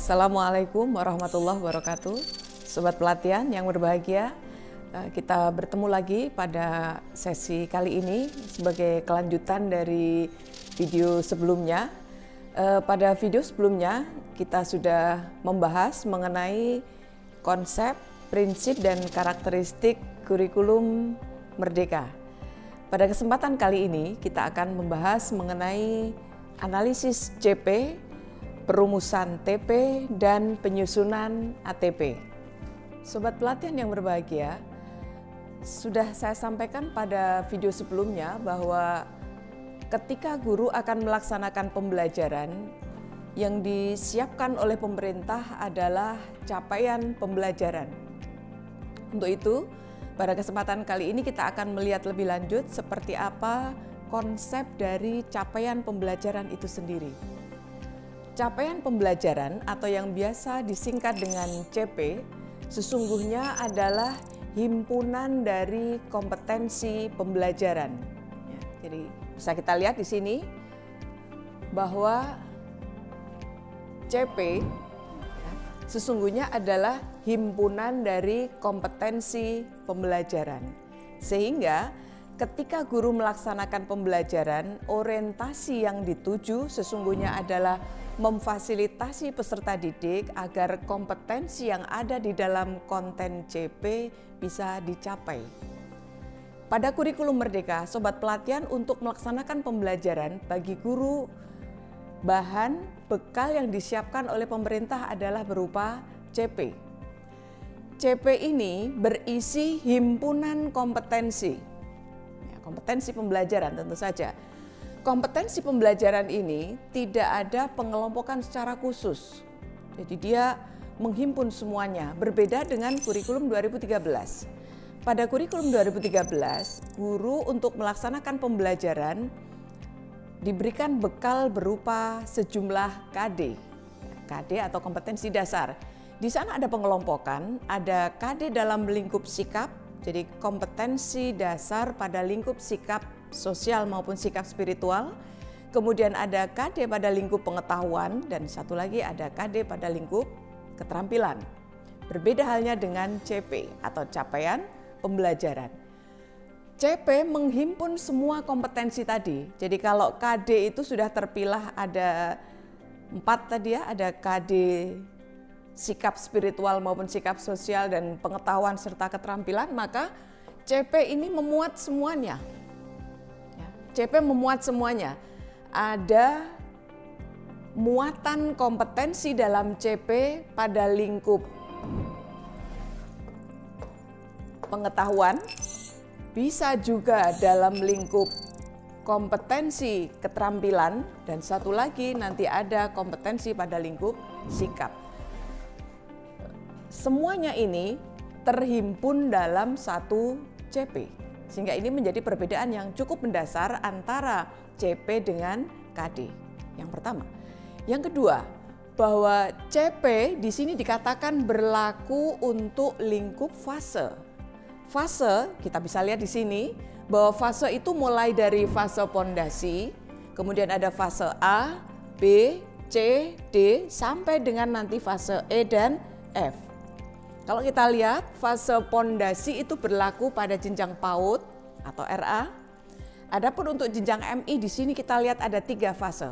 Assalamualaikum warahmatullahi wabarakatuh. Sobat pelatihan yang berbahagia, kita bertemu lagi pada sesi kali ini sebagai kelanjutan dari video sebelumnya. Pada video sebelumnya kita sudah membahas mengenai konsep, prinsip, dan karakteristik kurikulum Merdeka. Pada kesempatan kali ini kita akan membahas mengenai analisis CP, perumusan TP, dan penyusunan ATP. Sobat pelatihan yang berbahagia, sudah saya sampaikan pada video sebelumnya bahwa ketika guru akan melaksanakan pembelajaran, yang disiapkan oleh pemerintah adalah capaian pembelajaran. Untuk itu, pada kesempatan kali ini kita akan melihat lebih lanjut seperti apa konsep dari capaian pembelajaran itu sendiri. Capaian pembelajaran atau yang biasa disingkat dengan CP sesungguhnya adalah himpunan dari kompetensi pembelajaran. Ya, jadi bisa kita lihat di sini bahwa CP sesungguhnya adalah himpunan dari kompetensi pembelajaran. Sehingga ketika guru melaksanakan pembelajaran, orientasi yang dituju sesungguhnya adalah memfasilitasi peserta didik agar kompetensi yang ada di dalam konten CP bisa dicapai. Pada kurikulum Merdeka, Sobat Pelatihan untuk melaksanakan pembelajaran bagi guru, bahan bekal yang disiapkan oleh pemerintah adalah berupa CP. CP ini berisi himpunan kompetensi. Kompetensi pembelajaran tentu saja. Kompetensi pembelajaran ini tidak ada pengelompokan secara khusus. Jadi dia menghimpun semuanya, berbeda dengan kurikulum 2013. Pada kurikulum 2013, guru untuk melaksanakan pembelajaran diberikan bekal berupa sejumlah KD atau kompetensi dasar. Di sana ada pengelompokan, ada KD dalam lingkup sikap, jadi kompetensi dasar pada lingkup sikap sosial maupun sikap spiritual. Kemudian ada KD pada lingkup pengetahuan dan satu lagi ada KD pada lingkup keterampilan. Berbeda halnya dengan CP atau capaian pembelajaran. CP menghimpun semua kompetensi tadi. Jadi kalau KD itu sudah terpilah ada 4 tadi ya, ada KD sikap spiritual maupun sikap sosial dan pengetahuan serta keterampilan, maka CP ini memuat semuanya. CP memuat semuanya. Ada muatan kompetensi dalam CP pada lingkup pengetahuan, bisa juga dalam lingkup kompetensi keterampilan, dan satu lagi nanti ada kompetensi pada lingkup sikap. Semuanya ini terhimpun dalam satu CP. Sehingga ini menjadi perbedaan yang cukup mendasar antara CP dengan KD. Yang pertama. Yang kedua, bahwa CP di sini dikatakan berlaku untuk lingkup fase. Fase kita bisa lihat di sini bahwa fase itu mulai dari fase pondasi, kemudian ada fase A, B, C, D sampai dengan nanti fase E dan F. Kalau kita lihat fase pondasi itu berlaku pada jenjang PAUD atau RA. Adapun untuk jenjang MI di sini kita lihat ada 3 fase.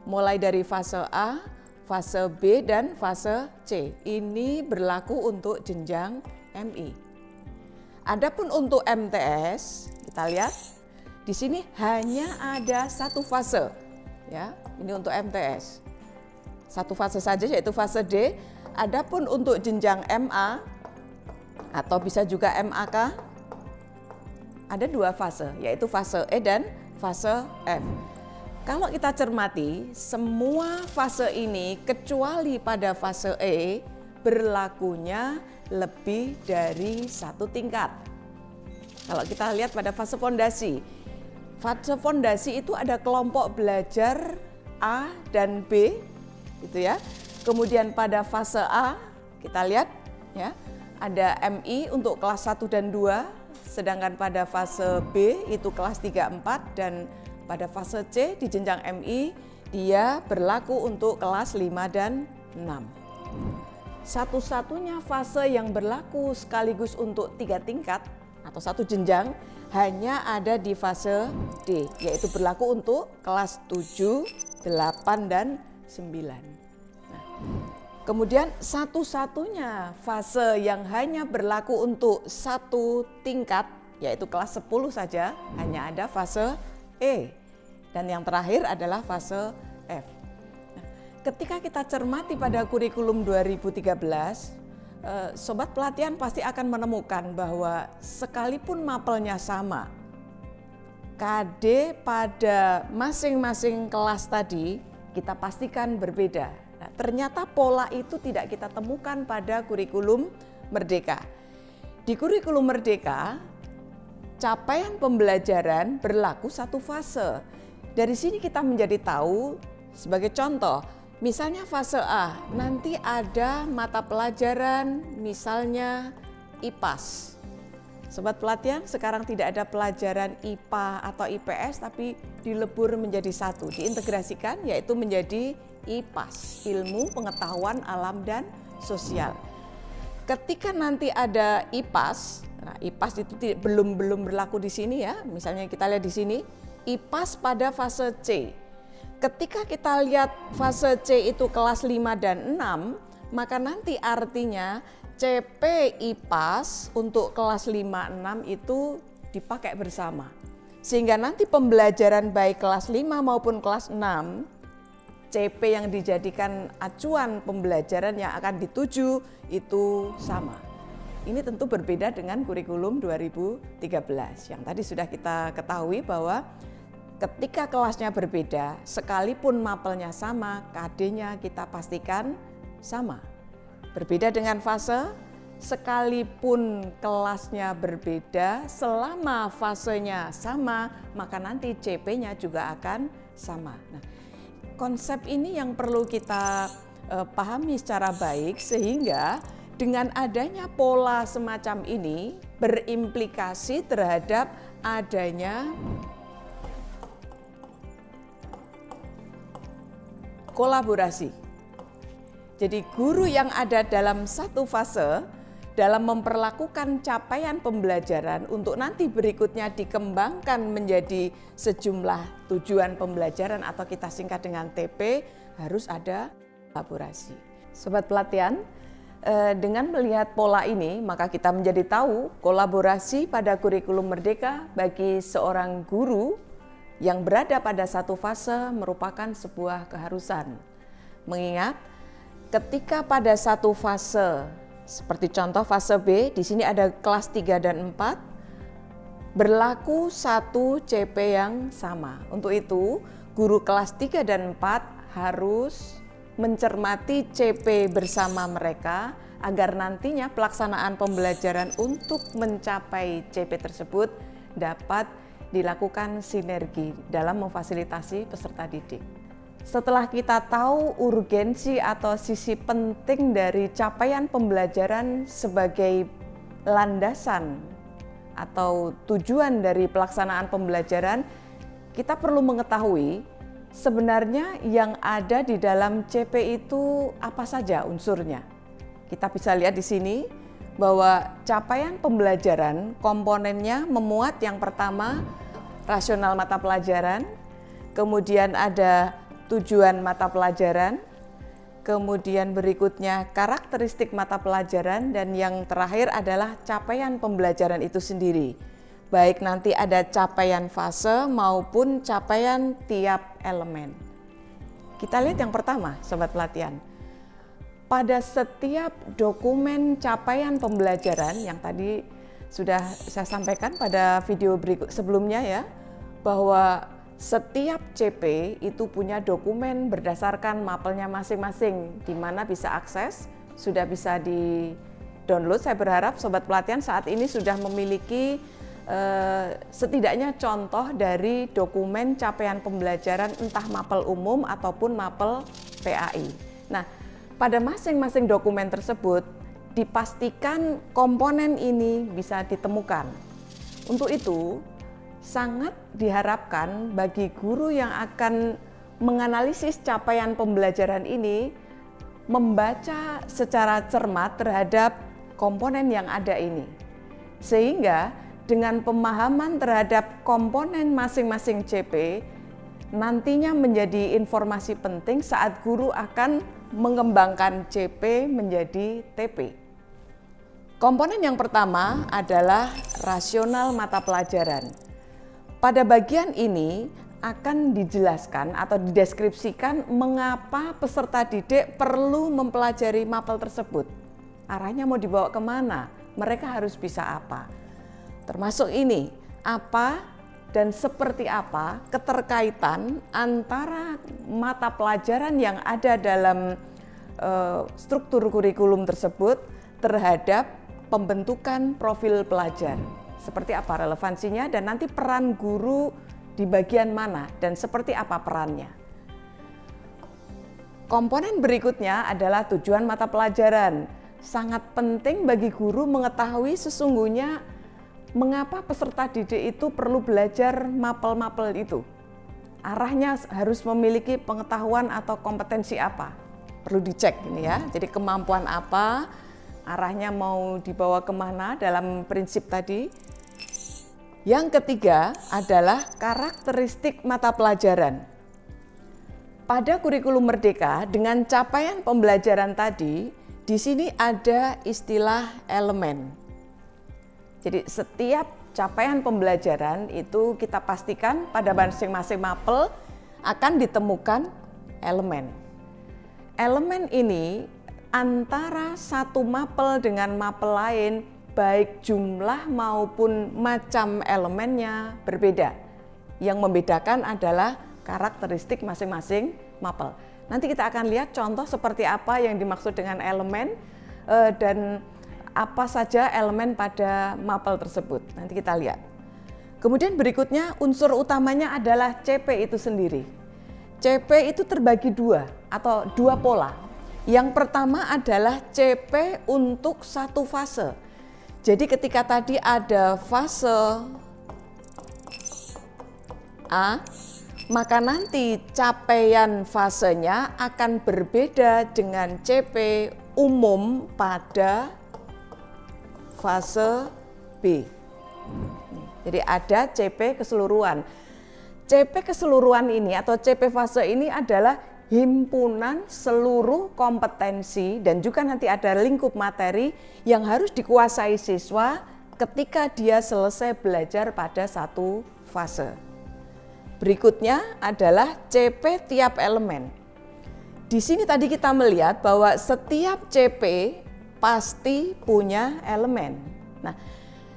Mulai dari fase A, fase B dan fase C. Ini berlaku untuk jenjang MI. Adapun untuk MTS, kita lihat di sini hanya ada 1 fase. Ya, ini untuk MTS. 1 fase saja yaitu fase D. Adapun untuk jenjang MA atau bisa juga MAK ada 2 fase, yaitu fase E dan fase F. Kalau kita cermati, semua fase ini kecuali pada fase E berlakunya lebih dari 1 tingkat. Kalau kita lihat pada fase fondasi itu ada kelompok belajar A dan B, gitu ya. Kemudian pada fase A kita lihat ya, ada MI untuk kelas 1 dan 2, sedangkan pada fase B itu kelas 3, 4, dan pada fase C di jenjang MI dia berlaku untuk kelas 5 dan 6. satu-satunya fase yang berlaku sekaligus untuk 3 tingkat atau 1 jenjang hanya ada di fase D, yaitu berlaku untuk kelas 7, 8, dan 9. Nah, kemudian satu-satunya fase yang hanya berlaku untuk 1 tingkat, yaitu kelas 10 saja, hanya ada fase E. Dan yang terakhir adalah fase F. Ketika kita cermati pada kurikulum 2013, sobat pelatihan pasti akan menemukan bahwa sekalipun mapelnya sama, KD pada masing-masing kelas tadi kita pastikan berbeda. Nah, ternyata pola itu tidak kita temukan pada kurikulum Merdeka. Di kurikulum Merdeka, capaian pembelajaran berlaku 1 fase. Dari sini kita menjadi tahu, sebagai contoh, misalnya fase A, nanti ada mata pelajaran misalnya IPAS. Sobat pelatihan, sekarang tidak ada pelajaran IPA atau IPS, tapi dilebur menjadi 1, diintegrasikan yaitu menjadi IPAS, Ilmu Pengetahuan Alam dan Sosial. Ketika nanti ada IPAS, nah IPAS itu belum berlaku di sini ya, misalnya kita lihat di sini, IPAS pada fase C. Ketika kita lihat fase C itu kelas 5 dan 6, maka nanti artinya CP IPAS untuk kelas 5, 6 itu dipakai bersama. Sehingga nanti pembelajaran baik kelas 5 maupun kelas 6, CP yang dijadikan acuan pembelajaran yang akan dituju itu sama. Ini tentu berbeda dengan kurikulum 2013 yang tadi sudah kita ketahui bahwa ketika kelasnya berbeda, sekalipun mapelnya sama, KD-nya kita pastikan sama. Berbeda dengan fase, sekalipun kelasnya berbeda, selama fasenya sama, maka nanti CP-nya juga akan sama. Nah, konsep ini yang perlu kita pahami secara baik, sehingga dengan adanya pola semacam ini berimplikasi terhadap adanya kolaborasi. Jadi guru yang ada dalam 1 fase dalam memperlakukan capaian pembelajaran untuk nanti berikutnya dikembangkan menjadi sejumlah tujuan pembelajaran atau kita singkat dengan TP, harus ada kolaborasi. Sobat pelatihan, dengan melihat pola ini maka kita menjadi tahu kolaborasi pada kurikulum Merdeka bagi seorang guru yang berada pada 1 fase merupakan sebuah keharusan. Mengingat ketika pada 1 fase, seperti contoh fase B, di sini ada kelas 3 dan 4, berlaku 1 CP yang sama. Untuk itu, guru kelas 3 dan 4 harus mencermati CP bersama mereka agar nantinya pelaksanaan pembelajaran untuk mencapai CP tersebut dapat dilakukan sinergi dalam memfasilitasi peserta didik. Setelah kita tahu urgensi atau sisi penting dari capaian pembelajaran sebagai landasan atau tujuan dari pelaksanaan pembelajaran, kita perlu mengetahui sebenarnya yang ada di dalam CP itu apa saja unsurnya. Kita bisa lihat di sini bahwa capaian pembelajaran komponennya memuat yang pertama rasional mata pelajaran, kemudian ada tujuan mata pelajaran, kemudian berikutnya karakteristik mata pelajaran, dan yang terakhir adalah capaian pembelajaran itu sendiri. Baik nanti ada capaian fase maupun capaian tiap elemen. Kita lihat yang pertama, sobat pelatihan. Pada setiap dokumen capaian pembelajaran yang tadi sudah saya sampaikan pada video berikut sebelumnya ya, bahwa setiap CP itu punya dokumen berdasarkan mapelnya masing-masing, di mana bisa akses, sudah bisa di-download. Saya berharap sobat pelatihan saat ini sudah memiliki setidaknya contoh dari dokumen capaian pembelajaran entah mapel umum ataupun mapel PAI. Nah, pada masing-masing dokumen tersebut dipastikan komponen ini bisa ditemukan. Untuk itu, sangat diharapkan bagi guru yang akan menganalisis capaian pembelajaran ini membaca secara cermat terhadap komponen yang ada ini. Sehingga dengan pemahaman terhadap komponen masing-masing CP, nantinya menjadi informasi penting saat guru akan mengembangkan CP menjadi TP. Komponen yang pertama adalah rasional mata pelajaran. Pada bagian ini akan dijelaskan atau dideskripsikan mengapa peserta didik perlu mempelajari mapel tersebut. Arahnya mau dibawa kemana, mereka harus bisa apa. Termasuk ini, apa dan seperti apa keterkaitan antara mata pelajaran yang ada dalam struktur kurikulum tersebut terhadap pembentukan profil pelajar. Seperti apa relevansinya dan nanti peran guru di bagian mana dan seperti apa perannya. Komponen berikutnya adalah tujuan mata pelajaran. Sangat penting bagi guru mengetahui sesungguhnya mengapa peserta didik itu perlu belajar mapel-mapel itu. Arahnya harus memiliki pengetahuan atau kompetensi apa. Perlu dicek ini ya, jadi kemampuan apa, arahnya mau dibawa kemana dalam prinsip tadi. Yang ketiga adalah karakteristik mata pelajaran. Pada kurikulum Merdeka dengan capaian pembelajaran tadi, di sini ada istilah elemen. Jadi setiap capaian pembelajaran itu kita pastikan pada masing-masing mapel akan ditemukan elemen. Elemen ini antara satu mapel dengan mapel lain baik jumlah maupun macam elemennya berbeda. Yang membedakan adalah karakteristik masing-masing mapel. Nanti kita akan lihat contoh seperti apa yang dimaksud dengan elemen dan apa saja elemen pada mapel tersebut. Nanti kita lihat. Kemudian berikutnya unsur utamanya adalah CP itu sendiri. CP itu terbagi dua atau dua pola. Yang pertama adalah CP untuk satu fase. Jadi ketika tadi ada fase A, maka nanti capaian fasenya akan berbeda dengan CP umum pada fase B. Jadi ada CP keseluruhan. CP keseluruhan ini atau CP fase ini adalah himpunan seluruh kompetensi dan juga nanti ada lingkup materi yang harus dikuasai siswa ketika dia selesai belajar pada satu fase. Berikutnya adalah CP tiap elemen. Di sini tadi kita melihat bahwa setiap CP pasti punya elemen. Nah,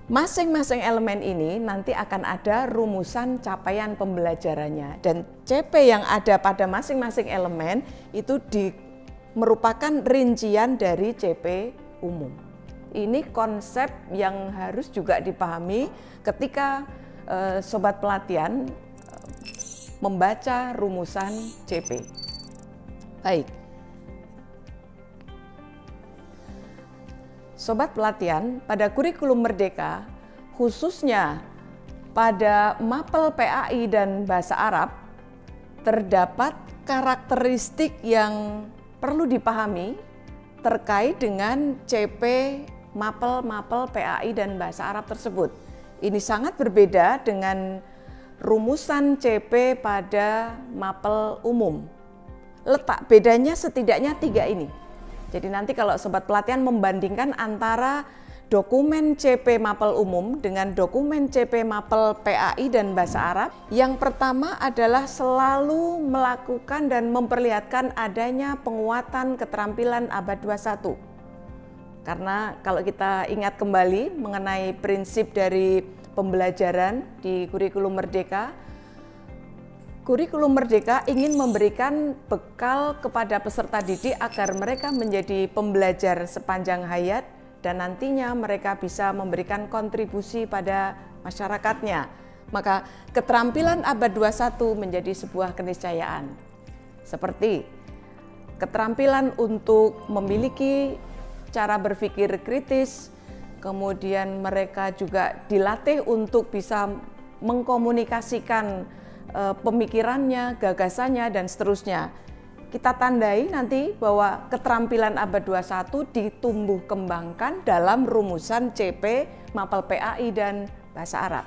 masing-masing elemen ini nanti akan ada rumusan capaian pembelajarannya dan CP yang ada pada masing-masing elemen itu merupakan rincian dari CP umum. Ini konsep yang harus juga dipahami ketika sobat pelatihan membaca rumusan CP. Baik. Sobat pelatihan, pada kurikulum Merdeka, khususnya pada mapel PAI dan bahasa Arab, terdapat karakteristik yang perlu dipahami terkait dengan CP mapel-mapel PAI dan bahasa Arab tersebut. Ini sangat berbeda dengan rumusan CP pada mapel umum. Letak bedanya setidaknya 3 ini. Jadi nanti kalau sobat pelatihan membandingkan antara dokumen CP mapel umum dengan dokumen CP mapel PAI dan bahasa Arab, yang pertama adalah selalu melakukan dan memperlihatkan adanya penguatan keterampilan abad 21. Karena kalau kita ingat kembali mengenai prinsip dari pembelajaran di kurikulum Merdeka, kurikulum Merdeka ingin memberikan bekal kepada peserta didik agar mereka menjadi pembelajar sepanjang hayat dan nantinya mereka bisa memberikan kontribusi pada masyarakatnya. Maka keterampilan abad 21 menjadi sebuah keniscayaan. Seperti keterampilan untuk memiliki cara berpikir kritis, kemudian mereka juga dilatih untuk bisa mengkomunikasikan pemikirannya, gagasannya, dan seterusnya. kita tandai nanti bahwa keterampilan abad 21 ditumbuh kembangkan dalam rumusan CP, Mapel PAI dan Bahasa Arab.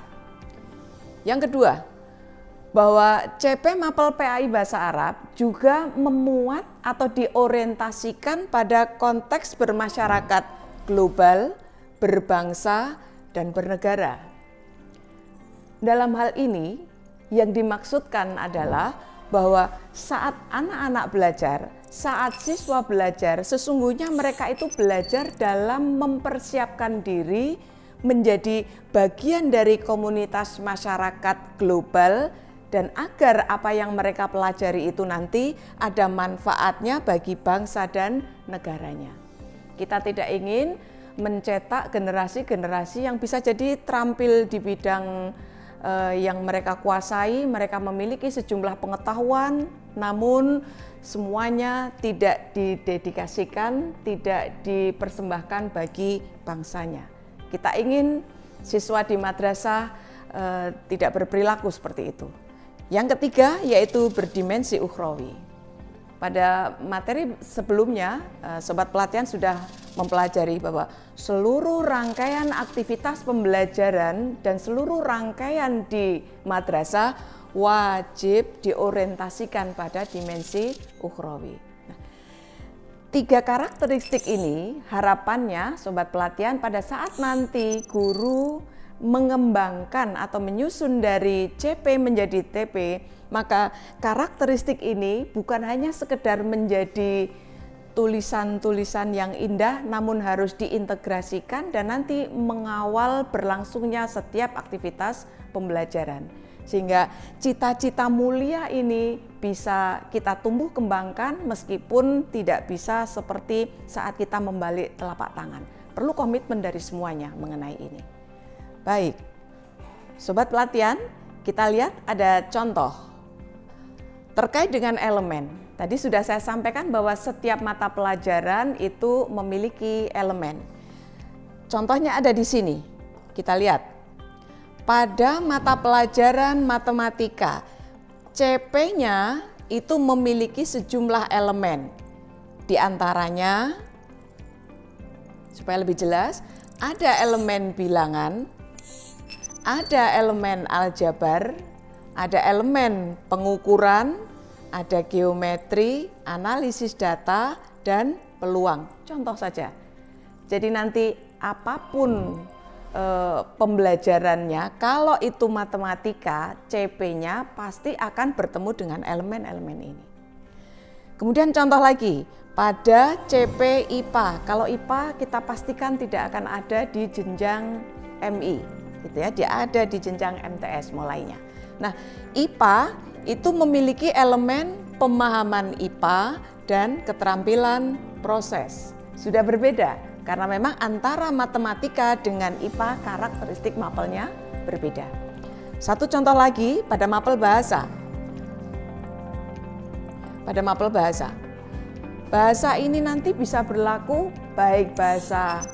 Yang kedua, bahwa CP Mapel PAI Bahasa Arab juga memuat atau diorientasikan pada konteks bermasyarakat global, berbangsa, dan bernegara. Dalam hal ini, yang dimaksudkan adalah bahwa saat anak-anak belajar, saat siswa belajar, sesungguhnya mereka itu belajar dalam mempersiapkan diri menjadi bagian dari komunitas masyarakat global dan agar apa yang mereka pelajari itu nanti ada manfaatnya bagi bangsa dan negaranya. Kita tidak ingin mencetak generasi-generasi yang bisa jadi terampil di bidang yang mereka kuasai, mereka memiliki sejumlah pengetahuan, namun semuanya tidak didedikasikan, tidak dipersembahkan bagi bangsanya. Kita ingin siswa di madrasah tidak berperilaku seperti itu. Yang ketiga yaitu berdimensi ukhrawi. Pada materi sebelumnya, Sobat Pelatihan sudah mempelajari bahwa seluruh rangkaian aktivitas pembelajaran dan seluruh rangkaian di madrasah wajib diorientasikan pada dimensi ukhrawi. Nah, 3 karakteristik ini harapannya Sobat Pelatihan pada saat nanti guru mengembangkan atau menyusun dari CP menjadi TP, maka karakteristik ini bukan hanya sekedar menjadi tulisan-tulisan yang indah, namun harus diintegrasikan dan nanti mengawal berlangsungnya setiap aktivitas pembelajaran. Sehingga cita-cita mulia ini bisa kita tumbuh kembangkan meskipun tidak bisa seperti saat kita membalik telapak tangan. Perlu komitmen dari semuanya mengenai ini. Baik, Sobat Pelatihan, kita lihat ada contoh terkait dengan elemen. Tadi sudah saya sampaikan bahwa setiap mata pelajaran itu memiliki elemen. Contohnya ada di sini. Kita lihat. Pada mata pelajaran matematika, CP-nya itu memiliki sejumlah elemen. Di antaranya, supaya lebih jelas, ada elemen bilangan, ada elemen aljabar, ada elemen pengukuran, ada geometri, analisis data, dan peluang. Contoh saja. Jadi nanti apapun pembelajarannya, kalau itu matematika, CP-nya pasti akan bertemu dengan elemen-elemen ini. Kemudian contoh lagi, pada CP IPA. Kalau IPA kita pastikan tidak akan ada di jenjang MI, gitu ya. Dia ada di jenjang MTS mulainya. Nah, IPA itu memiliki elemen pemahaman IPA dan keterampilan proses. Sudah berbeda karena memang antara matematika dengan IPA karakteristik mapelnya berbeda. Satu contoh lagi pada mapel bahasa. Pada mapel bahasa. Bahasa ini nanti bisa berlaku baik bahasa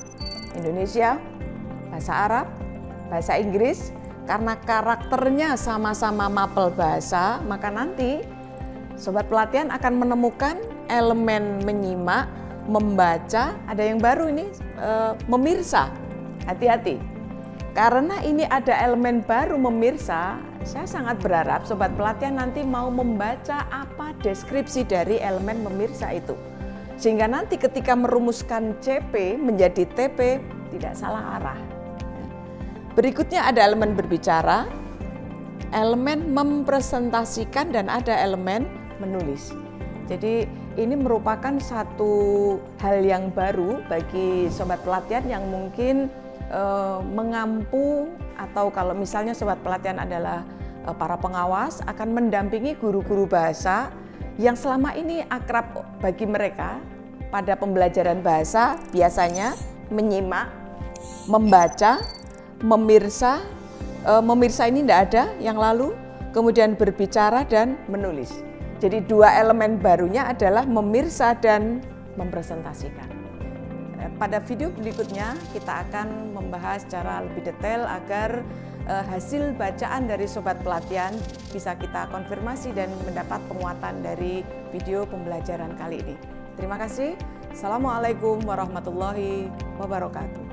Indonesia, bahasa Arab, bahasa Inggris. Karena karakternya sama-sama mapel bahasa, maka nanti Sobat Pelatihan akan menemukan elemen menyimak, membaca, ada yang baru ini memirsa. Hati-hati. Karena ini ada elemen baru memirsa, saya sangat berharap Sobat Pelatihan nanti mau membaca apa deskripsi dari elemen memirsa itu. Sehingga nanti ketika merumuskan CP menjadi TP tidak salah arah. Berikutnya ada elemen berbicara, elemen mempresentasikan, dan ada elemen menulis. Jadi ini merupakan satu hal yang baru bagi Sobat Pelatihan yang mungkin mengampu, atau kalau misalnya Sobat Pelatihan adalah para pengawas akan mendampingi guru-guru bahasa yang selama ini akrab bagi mereka pada pembelajaran bahasa biasanya menyimak, membaca, memirsa. Memirsa ini tidak ada yang lalu, kemudian berbicara dan menulis. Jadi 2 elemen barunya adalah memirsa dan mempresentasikan. pada video berikutnya kita akan membahas secara lebih detail agar hasil bacaan dari Sobat Pelatihan bisa kita konfirmasi dan mendapat penguatan dari video pembelajaran kali ini. Terima kasih. Assalamualaikum warahmatullahi wabarakatuh.